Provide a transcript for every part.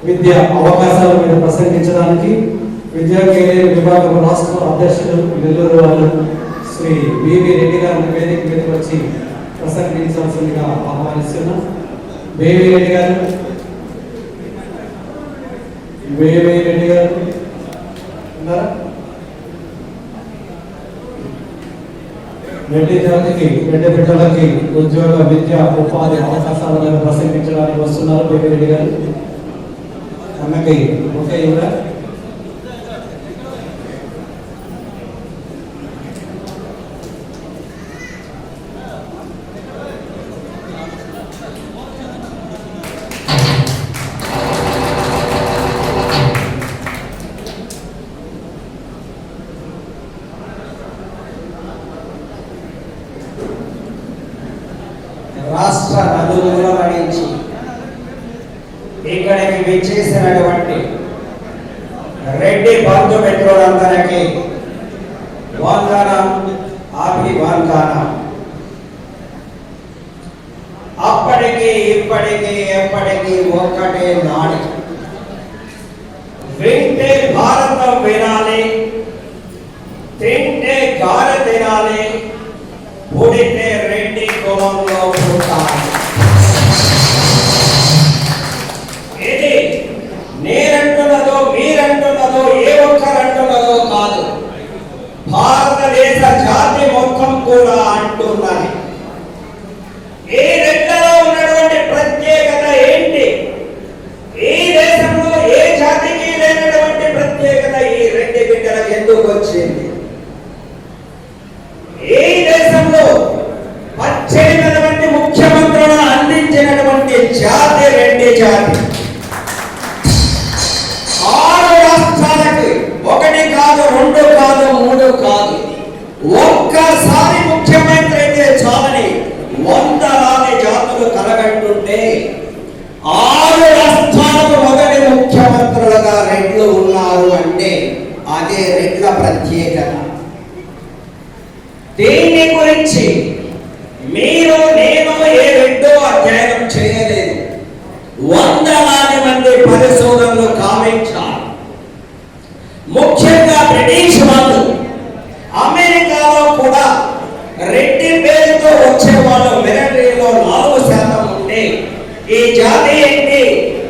విద్య అవకాశాల మీద ప్రసంగించడానికి విద్యా కెరీర్ విభాగం రాష్ట్ర అధ్యక్షులు నెల్లూరు వారు శ్రీ బివి రెడ్డి గారిని వేదిక మీదకి వచ్చి ప్రసంగించాల్సిందిగా ఆహ్వానిస్తున్నాం. బివి రెడ్డి గారు ఉన్నారా? రెడ్డి జాతికి రెడ్డి బిడ్డలకి ఉద్యోగ విద్య ఉపాధి అవకాశాల మీద ప్రసంగించడానికి వస్తున్నారు బివి రెడ్డి గారు. అన్నకి ఓకే ఇవ్వరా? రాష్ట్ర నలుగురుల నుంచి ఇక్కడికి విచ్చేసినటువంటి రెడ్డి బంధుమిత్రులందరికీ వందనం, అభివందనం. అప్పటికి ఇప్పటికి ఎప్పటికీ ఒక్కటే నాడి. వింటే భారతం వినాలి, తింటే గాలి తినాలి, పుడితే రెడ్డి కులంలో పుట్టాలి. ఇది నేనంటున్నదో మీరంటున్నదో ఏ ఒక్కరంటున్నదో కాదు, భారతదేశ జాతి మొత్తం కూడా అంటున్నది. ఈ రెడ్లలో ఉన్నటువంటి ప్రత్యేకత ఏంటి? ఈ దేశంలో ఏ జాతికి లేనటువంటి ప్రత్యేకత ఈ రెడ్డి బిడ్డలకు ఎందుకు వచ్చింది? ఈ దేశంలో 18 మంది ముఖ్యమంత్రులను అందించినటువంటి జాతి రెడ్డి జాతి. 6 రాష్ట్రాలకి 1 కాదు, 2 కాదు, 3 కాదు, ఒక్కసారి ముఖ్యమంత్రి అయితే చాలని వందలాది జాతులు కలగంటుంటే 6 రాష్ట్రాలకు మొదటి ముఖ్యమంత్రులుగా రెడ్లు ఉన్నారు అంటే అదే రెడ్ల ప్రత్యేకత. దీని గురించి మీరు నేను ఏ రెడ్డో అధ్యయనం చేయలేదు, వందలాది మంది పరిశోధనలు కావించారు. ముఖ్యంగా బ్రిటిష్ వాళ్ళు అమెరికాలో కూడా రెడ్డి పేరుతో వచ్చే వాళ్ళు మిలిటరీలో 4% ఉంటే ఈ జాతి ఏంటి,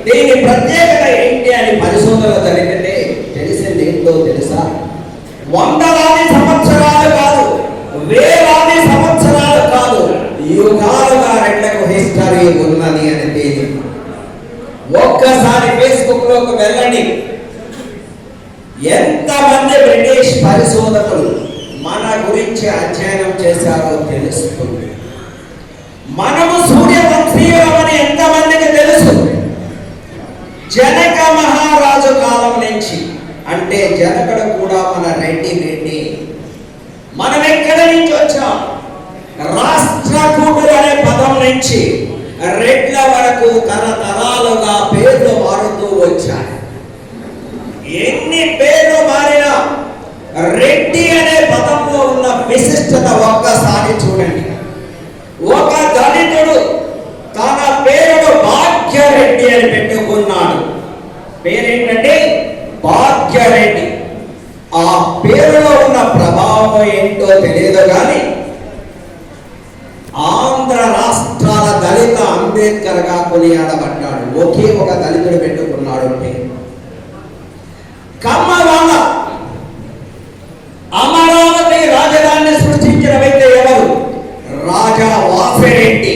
దీని ప్రత్యేకత ఏంటి అని పరిశోధన జరిగితే తెలిసింది ఏంటో తెలుసా? వందలాది సంవత్సరాలు కాదు, వేలాది సంవత్సరాలు కాదు, యుగాలుగా రెడ్లకు హిస్టరీ ఉన్నది అని తేలింది. ఒక్కసారి ఫేస్బుక్ లోకి వెళ్ళండి, ఎంతమంది బ్రిటిష్ పరిశోధకులు మన గురించి అధ్యయనం చేశారో తెలుస్తుంది. మనము సూర్యవంశీయులమని ఎంతమందికి తెలుసు? జనక మహారాజు కాలం నుంచి, అంటే జనకుడు కూడా మన రెడ్డి. మనం ఎక్కడి నుంచి వచ్చాం? రాష్ట్రకూటుడు అనే పదం నుంచి రెడ్ల వరకు తరతరాలుగా పేర్లు మారుతూ వచ్చాయి. ఎన్ని పేర్లు మారినా రెడ్డి అనే పదంలో ఉన్న విశిష్టత ఒక్కసారి చూడండి. ఒక దళితుడు తన పేరును భాగ్యరెడ్డి అని పెట్టుకున్నాడు. పేరేంటంటే భాగ్యరెడ్డి. ఆ పేరులో ఉన్న ప్రభావం ఏంటో తెలియదు కానీ ఆంధ్ర రాష్ట్రాల దళిత అంబేద్కర్ గా కొనియాడబడ్డాడు. ఒకే ఒక దళితుడు పెట్టుకున్నాడు పేరు. కమ్మ వాళ్ళ అమరావతి రాజధానిని సృష్టించిన వ్యక్తి ఎవరు? రాజా వాసిరెడ్డి.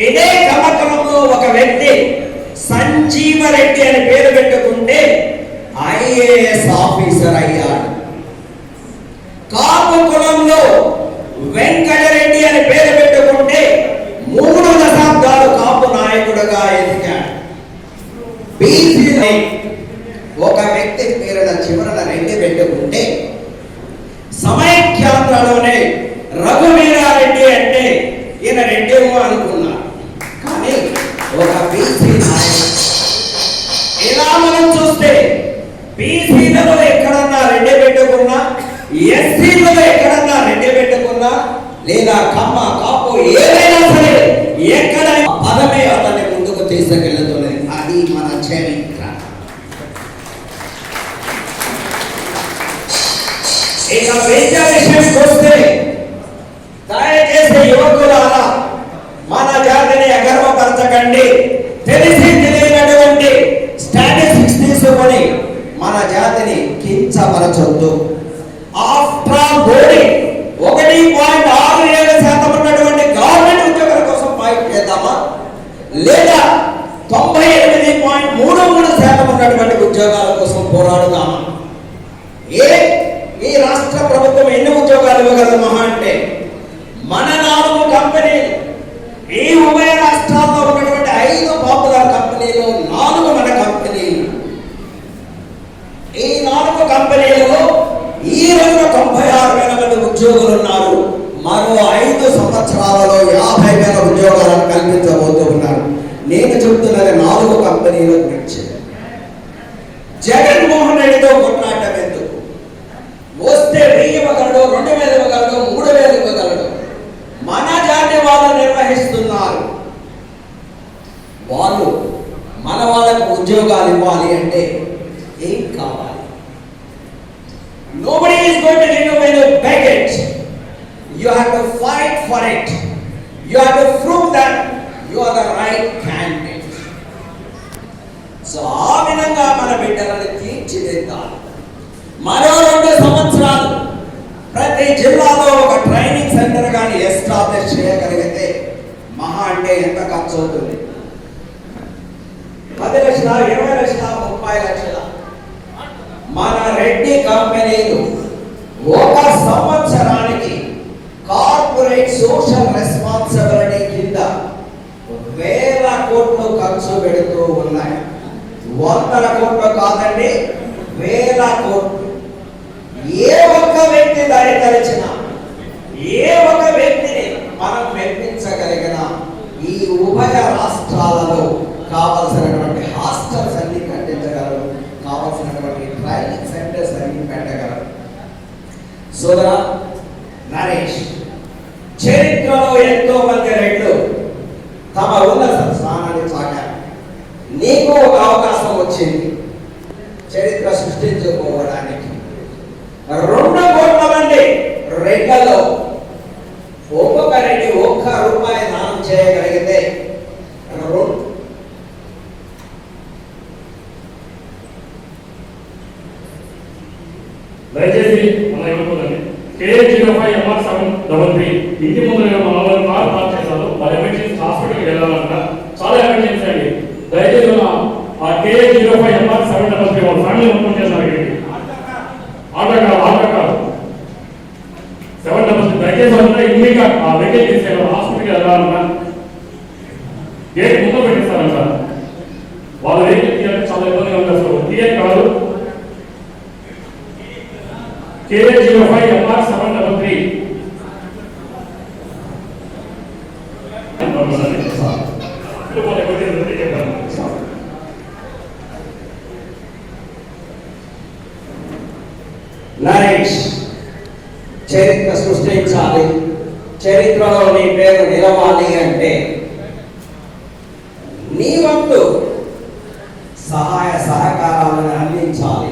ఇదే కమకలంలో ఒక వ్యక్తి సంజీవరెడ్డి అని పేరు పెట్టుకుంటే ఐఏఎస్ ఆఫీసర్ అయ్యాడు. కాపు కులంలో వెంకటరెడ్డి అని పేరు పెట్టుకుంటే 3 దశాబ్దాలు కాపు నాయకుడుగా ఎదిగాడు. బీసీ ఒక వ్యక్తి పేరున చివరన రెడ్డి పెట్టుకుంటే సమైక్యాంధ్రలోనే రఘువీరారెడ్డి అంటే ఈయన రెడ్డేమో అనుకున్నాడు, కానీ ఒక బీసీ నాయకుడు. ఇలా మనం చూస్తే బీసీలలో ఎక్కడన్నా రెడ్డి పెట్టుకున్నా, ఎస్సీలలో ఎక్కడన్నా రెడ్డి పెట్టుకున్నా, లేదా కమ్మ కాపు ఏదైనా సరే ఎక్కడ పదమే అతన్ని ముందుకు తీసుకెళ్తున్నది. అది అది మన చరిత్ర. ఇక విద్య విషయంకి వస్తే దయచేసి యువకులారా మన జాతిని అగర్వపరచకండి. తెలిసి తెలియనటువంటి స్టాటిస్టిక్స్ తీసుకొని మన జాతిని కించపరచొద్దు. ఆఫ్టర్ ఆల్ మోడీ 1.67% ఉన్నటువంటి గవర్నమెంట్ ఉద్యోగాల కోసం ఫైట్ చేద్దామా, లేదా 98.33% ఉన్నటువంటి ఉద్యోగాల కోసం పోరాడుదామా? ఈ రాష్ట్ర ప్రభుత్వం ఎన్ని ఉద్యోగాలు ఇవ్వగలదు మహా అంటే? మన 4 కంపెనీలు, ఈ ఉభయ రాష్ట్రాల్లో ఉన్నటువంటి 5 పాపులర్ కంపెనీలు, 4 మన కంపెనీలు. ఈ 4 కంపెనీలలో ఈ రోజున 96,000 మంది ఉద్యోగులు ఉన్నారు. మరో 5 సంవత్సరాలలో 50,000 ఉద్యోగాలను కల్పించబోతూ ఉన్నారు. నేను చెప్తున్నది 4 కంపెనీల గురించి. జగన్మోహన్ రెడ్డితో కొట్లాడటం ఎందుకు? వస్తే 1000 ఇవ్వగలడు, 2000 ఇవ్వగలడు, 3000 ఇవ్వగలడు. మన జాతి వాళ్ళు నిర్వహిస్తున్నారు. వాళ్ళు మన వాళ్ళకు ఉద్యోగాలు ఇవ్వాలి అంటే ఏం కావాలి? Nobody is going to give you when you beg it. You have to fight for it. You have to prove that you are the right candidate. So ఆ విధంగా మన బిడ్డలను తీర్చిదిద్దాలి. మరో 2 సంవత్సరాలు ప్రతి జిల్లాలో ఒక ట్రైనింగ్ సెంటర్ కానీ ఎస్టాబ్లిష్ చేయగలిగితే మహా అంటే ఎంత ఖర్చు అవుతుంది? 10 లక్షల, 20 లక్షల, 30 లక్షల. మన రెడ్డి కంపెనీలు 1 సంవత్సరానికి కార్పొరేట్ సోషల్ రెస్పాన్సిబిలిటీ కింద 1000 కోట్లు ఖర్చు పెడుతూ ఉన్నాయి. 100 కోట్లు కాదండి, 1000 కోట్లు. ఏ ఒక్క వ్యక్తి దయతలిచిన, ఏ ఒక్క వ్యక్తిని మనం మెప్పించగలిగిన ఈ ఉభయ రాష్ట్రాలలో కావలసినటువంటి హాస్టల్స్ అన్ని కట్టించగలరు, కావలసినటువంటి ట్రైనింగ్ సెంటర్స్ అన్ని పెట్టగలరు. సోదరా నరేష్, చరిత్రలో ఎంతో మంది రెడ్లు తమ ఉన్నత స్థానాన్ని చాటారు. నీకు ఒక అవకాశం వచ్చింది చరిత్ర సృష్టించుకోవడానికి. 2 కోట్ల మంది రెడ్లలో ఒక్కొక్క రెడ్డి 1 రూపాయి దానం చేయగలిగితే దయచేసి మన ఇవ్వకూడదండి. KA05MR733 ఇంటి ముందు మన వాళ్ళు కార్ పార్క్ చేశారు. వాళ్ళ ఎమర్జెన్సీ హాస్పిటల్కి వెళ్ళాలంట, చాలా ఎమర్జెన్సీ అండి. దయచేసి ఆ KA05MR733 వాళ్ళ ఫ్యామిలీ మొత్తం చేశారు. ఆటో కాదు 733. దయచేసి అంతా ఇమ్మీగా ఆ వెహికల్ తీసుకెళ్ళి హాస్పిటల్కి వెళ్ళాలంట. గేట్ ముందు పెట్టిస్తారంట. వాళ్ళ వెహికల్ తీయాలంటే చాలా ఇబ్బందిగా ఉంటుంది. అసలు తీయని కాదు. KA05MR733 నరేష్, చరిత్ర సృష్టించాలి, చరిత్రలో నీ పేరు నిలవాలి అంటే నీ వంతు సహాయ సహకారాలను అందించాలి.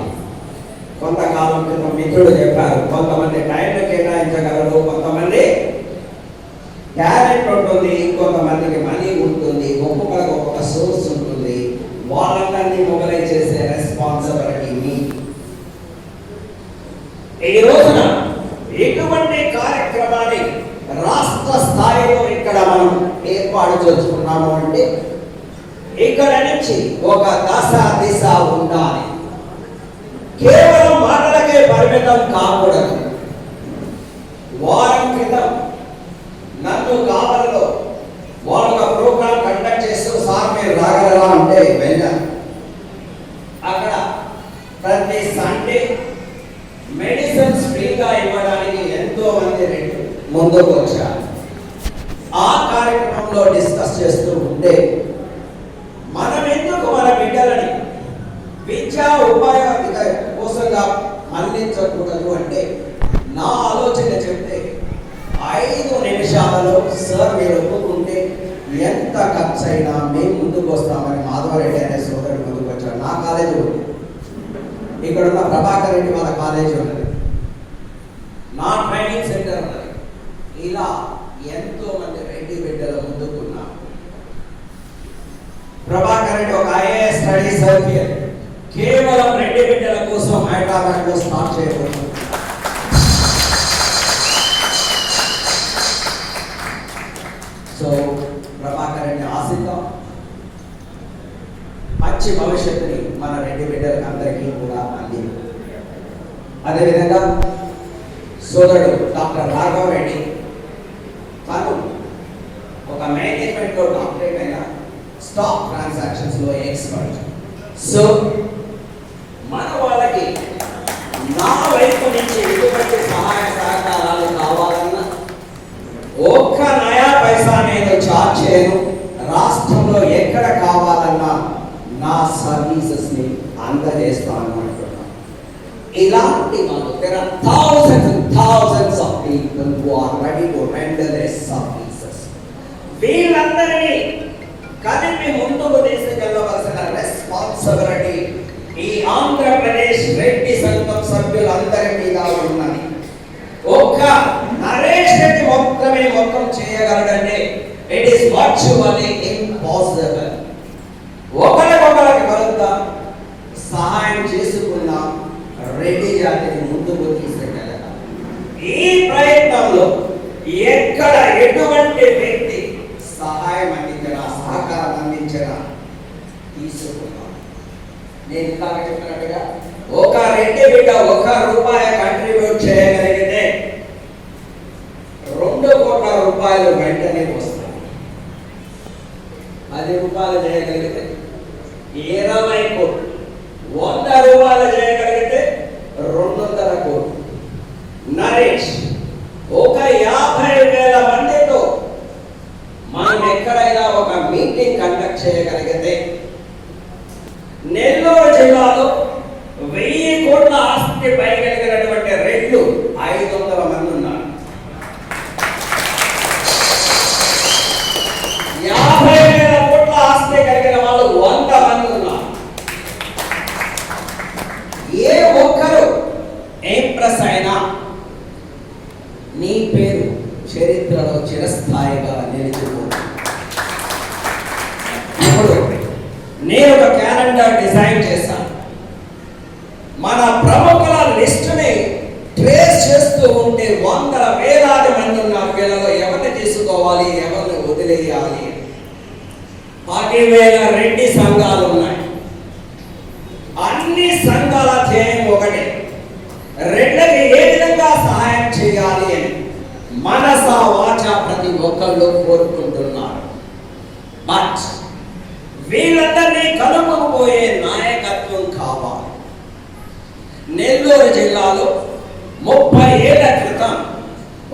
కొంతకాలం క్రితం మిత్రుడు చెప్పారు, కొంతమంది టైం కేటాయించగలరు, కొంతమంది టాలెంట్ ఉంటుంది, ఇంకొంతమందికి మనీ ఉంటుంది, ఒక్కొక్కరికి ఒక్కొక్క సోర్స్ ఉంటుంది. వాళ్ళందరినీ మొబైలైజ్ చేసే రెస్పాన్సిబిలిటీ మీ. ఈ రోజున ఎటువంటి కార్యక్రమాన్ని రాష్ట్ర స్థాయిలో ఇక్కడ మనం ఏర్పాటు చేసుకున్నాము అంటే ఇక్కడ నుంచి ఒక దశ దిశ ఉండాలి. కేవలం మాటలకే పరిమితం కాకూడదు. వారం క్రితం నన్ను కావలిలో వాళ్ళు ఒక ప్రోగ్రాం కండక్ట్ చేస్తూ సార్ మీరు రాగలరా అంటే వెళ్ళాను. అక్కడ ప్రతి సండే మెడిసిన్స్ ఫ్రీగా ఇవ్వడానికి ఎంతో మంది ముందుకు వచ్చారు. ఆ కార్యక్రమంలో డిస్కస్ చేస్తూ ఉంటే మనం ఎందుకు మన బిడ్డలని విద్యా ఉపాధి కోసంగా మళ్లించకూడదు అంటే నా ఆలోచన చెప్తే 5 నిమిషాలలో సార్ మీరు ఒప్పుకుంటే ఎంత ఖర్చు అయినా మేము ముందుకు వస్తామని మాధవరెడ్డి అనే కాలేజీ ఉంది, ఇక్కడ ఉన్న ప్రభాకర్ రెడ్డి వాళ్ళ కాలేజీ ఉన్నది, నా ట్రైనింగ్ సెంటర్ ఉన్నది. ఇలా ఎంతో మంది రెడ్డి బిడ్డల ముందుకున్నారు. ప్రభాకర్ రెడ్డి ఒక ఐఏఎస్ స్టడీ సర్కిల్ కేవలం రెడ్డి బిడ్డల కోసం హైదరాబాద్ లో స్టార్ట్ చేయబడింది. సో ప్రభాకర్ రెడ్డి ఆశిద్దాం, మంచి భవిష్యత్తుని మన రెడ్డి బిడ్డలకు అందరికీ కూడా అంది. అదేవిధంగా సోదరుడు డాక్టర్ రాఘవ రెడ్డి, తను ఒక మేనేజ్మెంట్ లో డాక్టరేట్ అయిన, స్టాక్ ట్రాన్సాక్షన్స్ లో ఎక్స్పర్ట్. సో మన వాళ్ళకి నా వైపు నుంచి ఎటువంటి సహాయ సహకారాలు కావాలన్నా ఒక్క నయా పైసా నేను చార్జ్ చేయను. రాష్ట్రంలో ఎక్కడ కావాలన్నా నా సర్వీసెస్ ని అందజేస్తాను అంటున్నాను. ఇలాంటి వాళ్ళు there are thousands and thousands of people who are ready to render their services. వీళ్ళందరినీ కలిపి ముందుకు తీసుకెళ్ళవలసిన రెస్పాన్సిబిలిటీ ఈ ఆంధ్రప్రదేశ్ రెడ్డి సంఘం సభ్యులందరి మీద ఉన్నది. ఒక్క నరేష్ రెడ్డి మొత్తం చేయగలడంటే ఇట్ ఈస్ వర్చువల్లీ ఇంపాసిబుల్. ఒకరికొకరికి కలుద్దాం, సహాయం చేసుకున్నాం, రెడ్డి జాతిని ముందుకు తీసుకెళ్ళగలం. ఈ ప్రయత్నంలో ఎక్కడ ఎటువంటి వ్యక్తి సహాయం అందించినా, సహకారం అందించినా తీసుకున్నాం. నేను ఇందాక చెప్పినట్టుగా ఒక రెడ్డి బిడ్డ ₹1 కంట్రిబ్యూట్ చేయగలిగితే 2 కోట్ల రూపాయలు వెంటనే వస్తాయి. 10 రూపాయలు చేయగలిగితే 20 కోట్లు, 100 రూపాయలు చేయగలిగితే 200 కోట్లు. నరేష్ ఒక 50,000 మందితో మనం ఎక్కడైనా ఒక మీటింగ్ కండక్ట్ చేయగలిగితే నెల్లూరు జిల్లాలో 1000 కోట్ల ఆస్తి పైగలిగినటువంటి రెడ్లు 500 మంది ఉన్నారు. 50,000 కోట్ల ఆస్తి కలిగిన వాళ్ళు 100 మంది ఉన్నారు. ఏ ఒక్కరు ఇంప్రెస్ అయినా నీ పేరు చరిత్రలో చిరస్థాయిగా నిలిచిపోతుంది. ఇప్పుడు నేను ఒక క్యాలెండర్ డిజైన్ చేశాను. మన ప్రముఖుల లిస్టుని ట్రేస్ చేస్తూ ఉంటే 100,000 మంది ఉన్నారు. వీళ్ళలో ఎవరిని తీసుకోవాలి, ఎవరిని వదిలేయాలి. 10,000 రెడ్డి సంఘాలు ఉన్నాయి. అన్ని సంఘాల ధ్యేయం ఒకటే, రెడ్లకి ఏ విధంగా సహాయం చేయాలి అని మనస వాచ ప్రతి ఒక్కళ్ళు కోరుకుంటున్నారు. బట్ వీళ్ళందరినీ కలుపుకుపోయే నాయకత్వం కావాలి. నెల్లూరు జిల్లాలో 30 ఏళ్ల క్రితం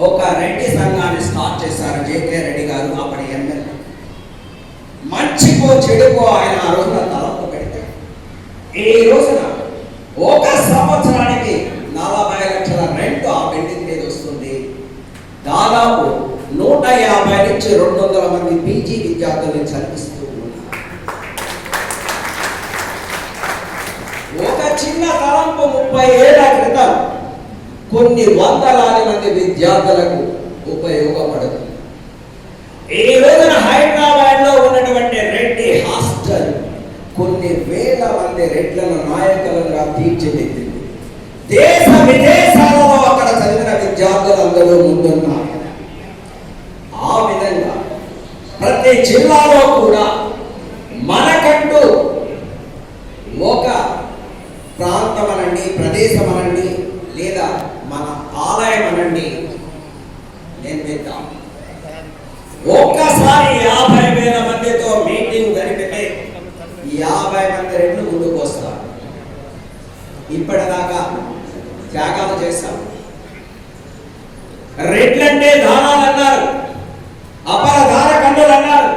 ఒక రెడ్డి సంఘాన్ని స్టార్ట్ చేశారు జేకే రెడ్డి గారు, అప్పటి ఎమ్మెల్యే. మంచికో చెడుకో ఆయన ఆ రోజున తలపు పెడితే ఈ రోజున ఒక సంవత్సరానికి 40 లక్షల రెంట్ ఆ బిల్డింగ్ మీద వస్తుంది. దాదాపు 150 నుంచి 200 మంది పీజీ విద్యార్థులను చదివిస్తూ ఉన్నారు. ఒక చిన్న తలంపు 30 ఏళ్ల క్రితం కొన్ని వందలాది మంది విద్యార్థులకు ఉపయోగపడుతుంది. ఈ రోజున హైదరాబాద్ లో ఉన్నటువంటి రెడ్డి హాస్టల్ కొన్ని వేల మంది రెడ్లను నాయకులుగా తీర్చిదిద్దింది. దేశ విదేశాలలో అక్కడ చదివిన విద్యార్థులందరూ ముందున్నారు. ఆ విధంగా ప్రతి జిల్లాలో కూడా మనకంటూ ఒక ప్రాంతం అనండి, ప్రదేశం అనండి, లేదా మన ఆలయం అనండి నిర్మిద్దాం. ఒక్కసారి 50,000 మందితో మీటింగ్ జరిపితే 50 మంది రెడ్లు ముందుకు వస్తారు. ఇప్పటిదాకా త్యాగాలు చేశాం. రెడ్లంటే దానాలు అన్నారు, అపరదాన కన్నులు అన్నారు.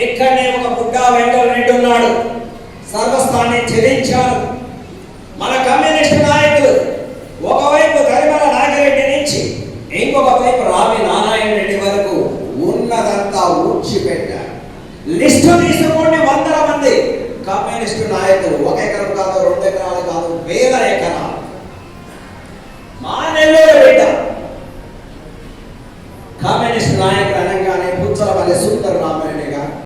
ఇక్కడనే ఒక బుడ్డా వెంకట రెడ్డి ఉన్నాడు, సర్వస్థాన్ని చెల్లించారు. మన కమ్యూనిస్ట్ నాయకులు ఒకవైపు గరిమల నాగిరెడ్డి నుంచి ఇంకొక వైపు రావి నారాయణ రెడ్డి వరకు ఉన్నదంతా ఊడ్చిపెట్టారు. లిస్టు తీసుకోండి, 100 మంది కమ్యూనిస్ట్ కమ్యూనిస్టు నాయకులు 1 ఎకరం కాదు, 2 ఎకరాలు కాదు, వేల ఎకరాలు. మా నెల్లూరు బిడ్డ కమ్యూనిస్టు నాయకుడు అనగానే పుచ్చలపల్లి సుందర రామారెడ్డి గారు